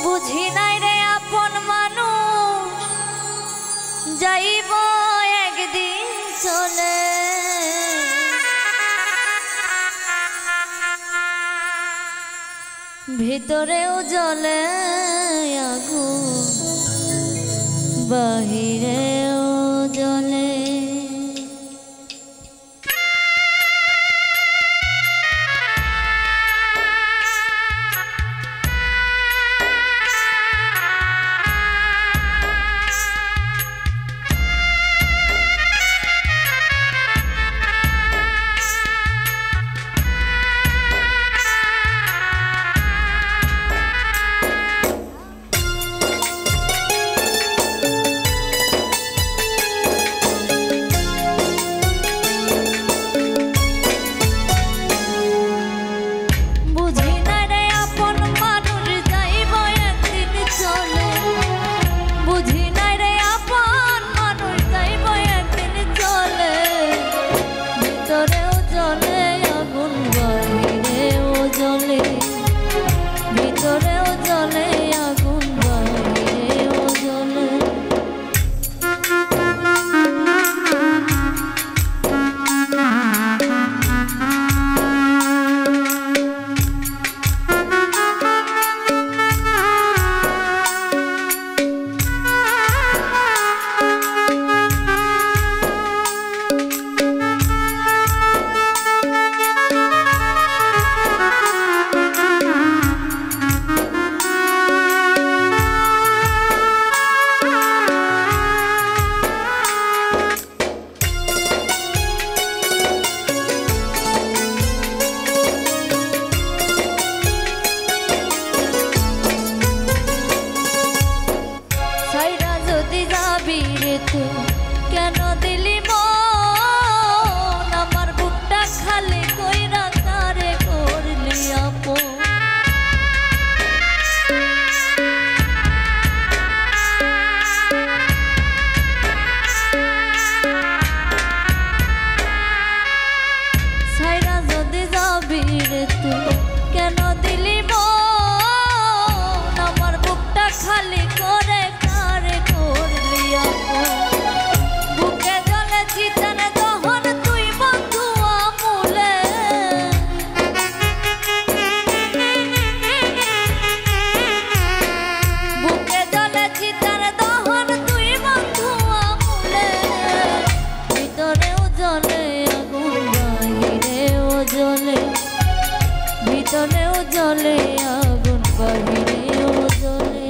বুঝি নাই রে আপন মানুষ যাইব একদিন চলে, ভিতরেও জ্বলে আগুন বাহিরেও জ্বলে। কেন দিলি মন আমার বুকটা খালি কইরা কারে করলি আপন। ছাইরা যদি যাবি রে তুই কেন দিলি মন আমার বুকটা খালি করে কারে করলি আপন। ভিতরেও জ্বলে আগুন বাহিরেও জ্বলে।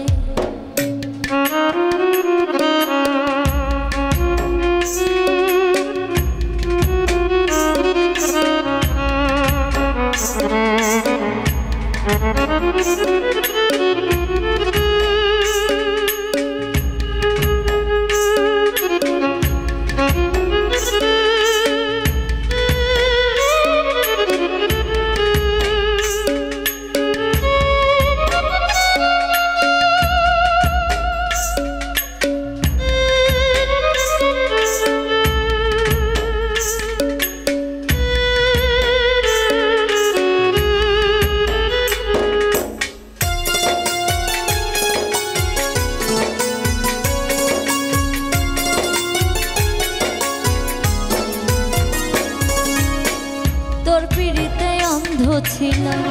তোর পিড়িতে অন্ধ ছিলাম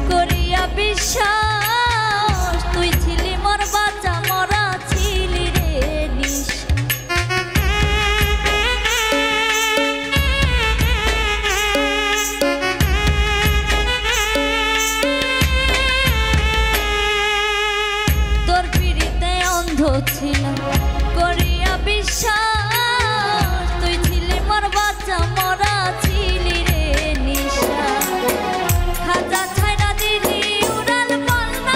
করিয়া বিশ্বাস, তুই ছিলি মোর বাচ্চা মরা ছিলি রে নিশ। তোর পিড়িতে অন্ধ ছিলাম করিয়া বিশ্বাস, তুই ছিলি মোর বাচ্চা মরা ছিলি রে নিশা। খাজা ছাইরা দিলি উড়াল পাল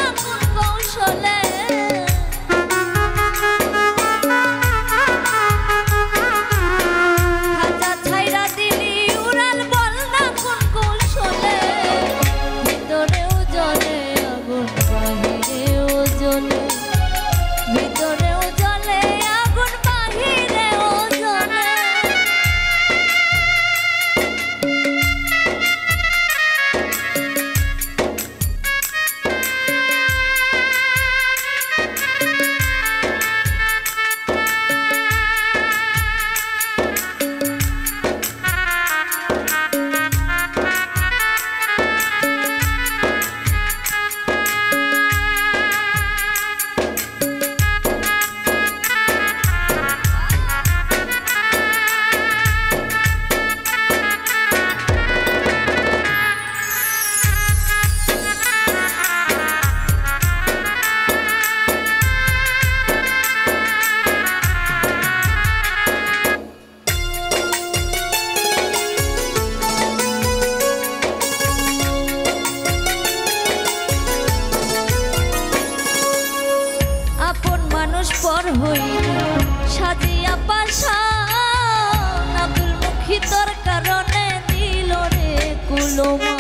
মন